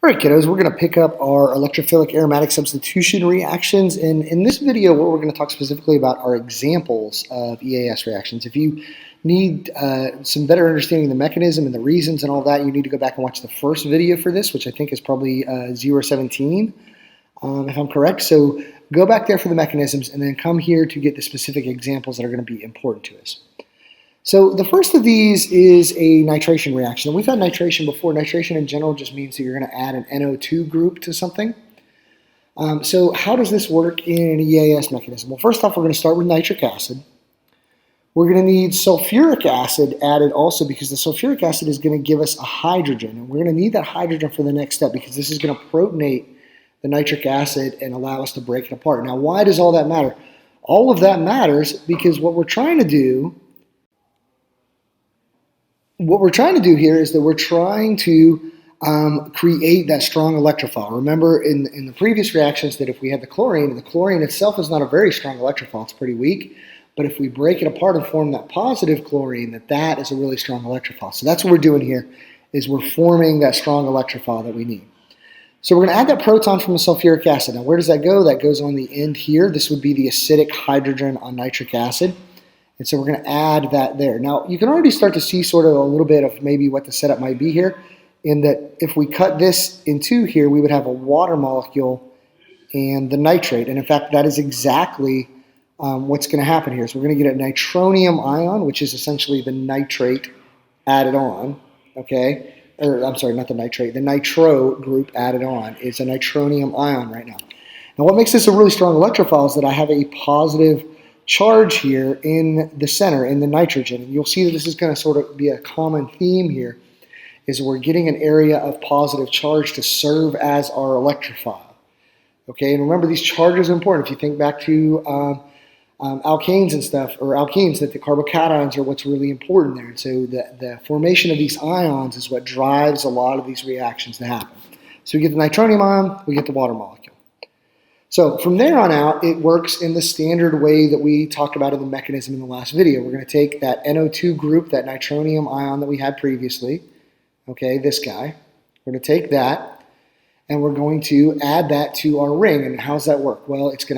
All right, kiddos, we're going to pick up our electrophilic aromatic substitution reactions. And in this video, what we're going to talk specifically about are examples of EAS reactions. If you need some better understanding of the mechanism and the reasons and all that, you need to go back and watch the first video for this, which I think is probably 017, if I'm correct. So go back there for the mechanisms and then come here to get the specific examples that are going to be important to us. So the first of these is a nitration reaction. We've had nitration before. Nitration in general just means that you're going to add an NO2 group to something. So how does this work in an EAS mechanism? Well, first off, we're going to start with nitric acid. We're going to need sulfuric acid added also because the sulfuric acid is going to give us a hydrogen. And we're going to need that hydrogen for the next step because this is going to protonate the nitric acid and allow us to break it apart. Now, why does all that matter? All of that matters because what we're trying to do here is that we're trying to create that strong electrophile. Remember in the previous reactions that if we had the chlorine itself is not a very strong electrophile, it's pretty weak, but if we break it apart and form that positive chlorine, that is a really strong electrophile. So that's what we're doing here, is we're forming that strong electrophile that we need. So we're going to add that proton from the sulfuric acid. Now where does that go? That goes on the end here. This would be the acidic hydrogen on nitric acid. And so we're going to add that there. Now, you can already start to see sort of a little bit of maybe what the setup might be here, in that if we cut this in two here, we would have a water molecule and the nitrate. And in fact, that is exactly what's going to happen here. So we're going to get a nitronium ion, which is essentially the nitrate added on, okay? Or I'm sorry, not the nitrate. The nitro group added on is a nitronium ion right now. Now, what makes this a really strong electrophile is that I have a positive charge here in the center, in the nitrogen. And you'll see that this is going to sort of be a common theme here, is we're getting an area of positive charge to serve as our electrophile. Okay, and remember these charges are important. If you think back to alkanes and stuff, or alkenes, that the carbocations are what's really important there. And so the formation of these ions is what drives a lot of these reactions to happen. So we get the nitronium ion, we get the water molecule. So from there on out, it works in the standard way that we talked about in the mechanism in the last video. We're going to take that NO2 group, that nitronium ion that we had previously, okay, this guy. We're going to take that, and we're going to add that to our ring. And how does that work? Well, it's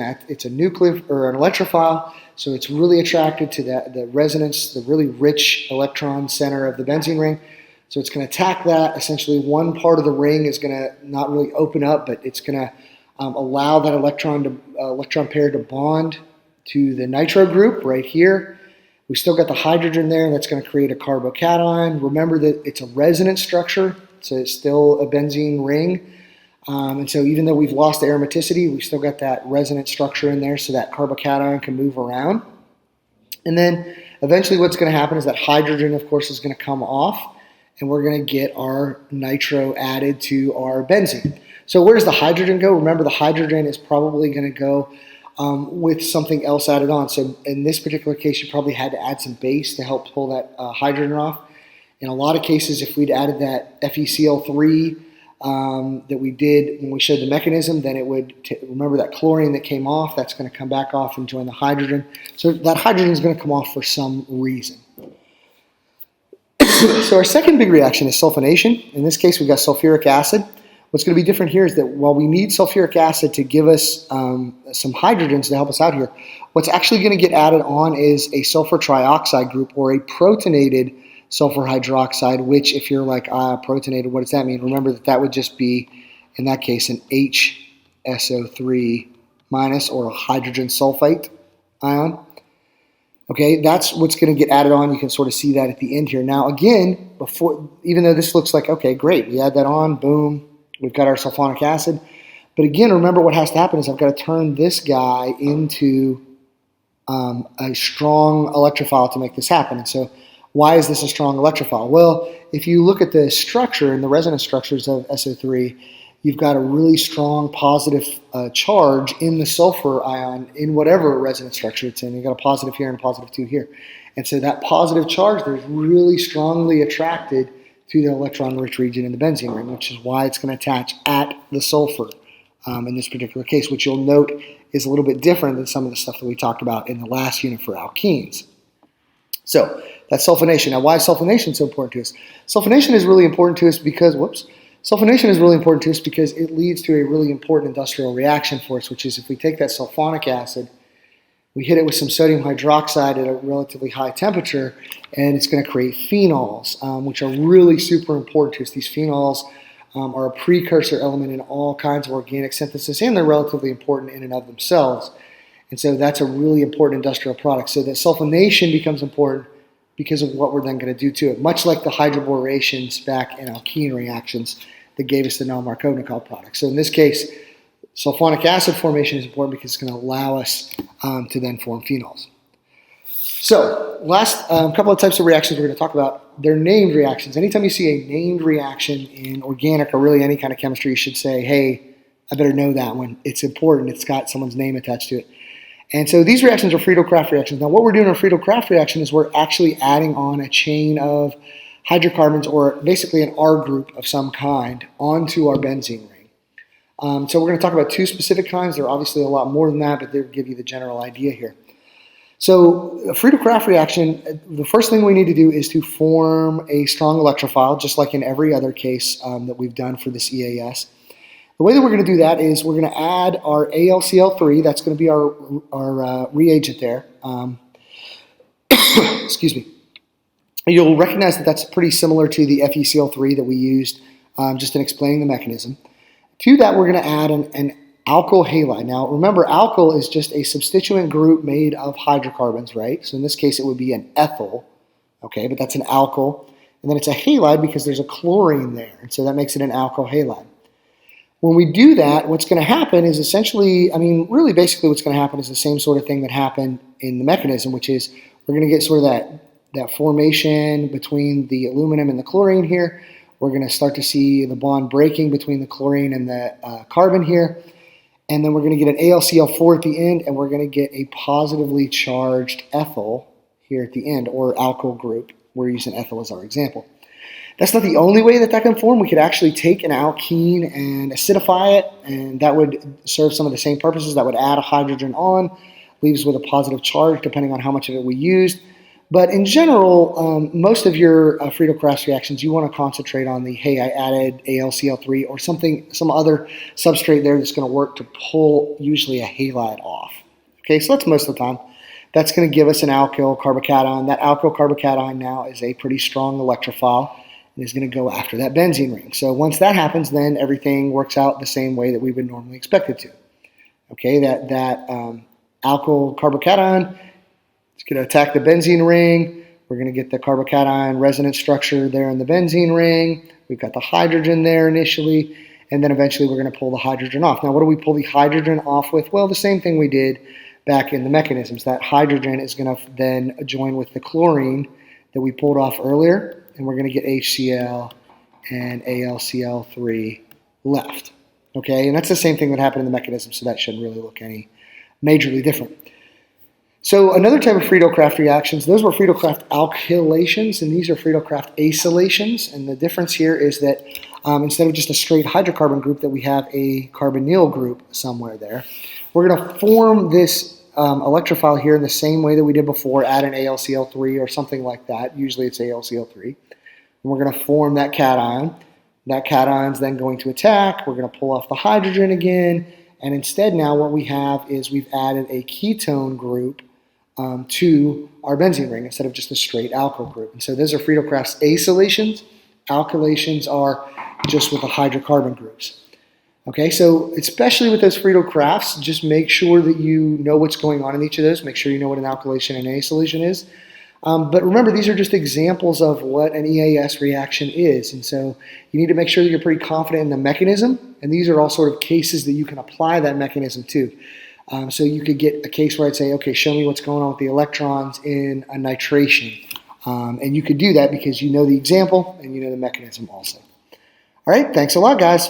a nuclear or an electrophile, so it's really attracted to the resonance, the really rich electron center of the benzene ring. So it's going to attack that. Essentially, one part of the ring is going to not really open up, but it's going to allow that electron pair to bond to the nitro group right here. We still got the hydrogen there, and that's going to create a carbocation. Remember that it's a resonance structure, so it's still a benzene ring. And so even though we've lost the aromaticity, we've still got that resonance structure in there so that carbocation can move around. And then eventually what's going to happen is that hydrogen, of course, is going to come off, and we're going to get our nitro added to our benzene. So where does the hydrogen go? Remember, the hydrogen is probably going to go with something else added on. So in this particular case, you probably had to add some base to help pull that hydrogen off. In a lot of cases, if we'd added that FeCl3 that we did when we showed the mechanism, then it would, remember that chlorine that came off, that's going to come back off and join the hydrogen. So that hydrogen is going to come off for some reason. So our second big reaction is sulfonation. In this case, we've got sulfuric acid. What's going to be different here is that while we need sulfuric acid to give us some hydrogens to help us out here, what's actually going to get added on is a sulfur trioxide group or a protonated sulfur hydroxide, which if you're like, protonated, what does that mean? Remember that would just be, in that case, an HSO3 minus or a hydrogen sulfate ion. Okay, that's what's going to get added on. You can sort of see that at the end here. Now again, even though this looks like, okay, great, we add that on, boom, we've got our sulfonic acid. But again, remember what has to happen is I've got to turn this guy into a strong electrophile to make this happen. And so why is this a strong electrophile? Well, if you look at the structure and the resonance structures of SO3, you've got a really strong positive charge in the sulfur ion in whatever resonance structure it's in. You've got a positive here and a positive 2 here. And so that positive charge there is really strongly attracted to the electron-rich region in the benzene ring, which is why it's going to attach at the sulfur in this particular case, which you'll note is a little bit different than some of the stuff that we talked about in the last unit for alkenes. So that's sulfonation. Now, why is sulfonation so important to us? Sulfonation is really important to us because, Sulfonation is really important to us because it leads to a really important industrial reaction for us, which is if we take that sulfonic acid, we hit it with some sodium hydroxide at a relatively high temperature, and it's going to create phenols, which are really super important to us. These phenols are a precursor element in all kinds of organic synthesis, and they're relatively important in and of themselves. And so that's a really important industrial product. So that sulfonation becomes important because of what we're then going to do to it, much like the hydroborations back in alkene reactions that gave us the Nell-Markovnikov product. So in this case, sulfonic acid formation is important because it's going to allow us to then form phenols. So last couple of types of reactions we're going to talk about, they're named reactions. Anytime you see a named reaction in organic or really any kind of chemistry, you should say, hey, I better know that one. It's important. It's got someone's name attached to it. And so these reactions are Freidel-Crafts reactions. Now what we're doing in a Freidel-Crafts reaction is we're actually adding on a chain of hydrocarbons, or basically an R group of some kind, onto our benzene ring. So we're going to talk about two specific kinds. There are obviously a lot more than that, but they'll give you the general idea here. So a Freidel-Crafts reaction, the first thing we need to do is to form a strong electrophile, just like in every other case that we've done for this EAS. The way that we're going to do that is we're going to add our AlCl3. That's going to be our reagent there. Excuse me. You'll recognize that that's pretty similar to the FeCl3 that we used just in explaining the mechanism. To that, we're going to add an alkyl halide. Now, remember, alkyl is just a substituent group made of hydrocarbons, right? So in this case, it would be an ethyl, okay? But that's an alkyl. And then it's a halide because there's a chlorine there, and so that makes it an alkyl halide. When we do that, what's going to happen is essentially, really basically what's going to happen is the same sort of thing that happened in the mechanism, which is we're going to get sort of that formation between the aluminum and the chlorine here. We're going to start to see the bond breaking between the chlorine and the carbon here. And then we're going to get an AlCl4 at the end, and we're going to get a positively charged ethyl here at the end, or alkyl group. We're using ethyl as our example. That's not the only way that can form. We could actually take an alkene and acidify it, and that would serve some of the same purposes. That would add a hydrogen on, leaves with a positive charge depending on how much of it we used. But in general, most of your Freidel-Crafts reactions, you want to concentrate on the, hey, I added AlCl3 or some other substrate there that's going to work to pull usually a halide off. Okay, so that's most of the time. That's going to give us an alkyl carbocation. That alkyl carbocation now is a pretty strong electrophile and is going to go after that benzene ring. So once that happens, then everything works out the same way that we would normally expect it to. Okay, that alkyl carbocation, it's going to attack the benzene ring. We're going to get the carbocation resonance structure there in the benzene ring. We've got the hydrogen there initially, and then eventually we're going to pull the hydrogen off. Now, what do we pull the hydrogen off with? Well, the same thing we did back in the mechanisms. That hydrogen is going to then join with the chlorine that we pulled off earlier, and we're going to get HCl and AlCl3 left. Okay, and that's the same thing that happened in the mechanism, so that shouldn't really look any majorly different. So another type of Freidel-Crafts reactions, those were Freidel-Crafts Acylations, and these are Freidel-Crafts Acylations. And the difference here is that instead of just a straight hydrocarbon group, that we have a carbonyl group somewhere there. We're going to form this electrophile here in the same way that we did before, add an AlCl3 or something like that. Usually it's AlCl3. And we're going to form that cation. That cation is then going to attack. We're going to pull off the hydrogen again. And instead now what we have is we've added a ketone group to our benzene ring instead of just a straight alkyl group. And so those are Freidel-Crafts Acylations. Alkylations are just with the hydrocarbon groups. Okay, so especially with those Freidel-Crafts, just make sure that you know what's going on in each of those. Make sure you know what an alkylation and an acylation is. But remember, these are just examples of what an EAS reaction is. And so you need to make sure that you're pretty confident in the mechanism. And these are all sort of cases that you can apply that mechanism to. So you could get a case where I'd say, okay, show me what's going on with the electrons in a nitration. And you could do that because you know the example and you know the mechanism also. All right, thanks a lot, guys.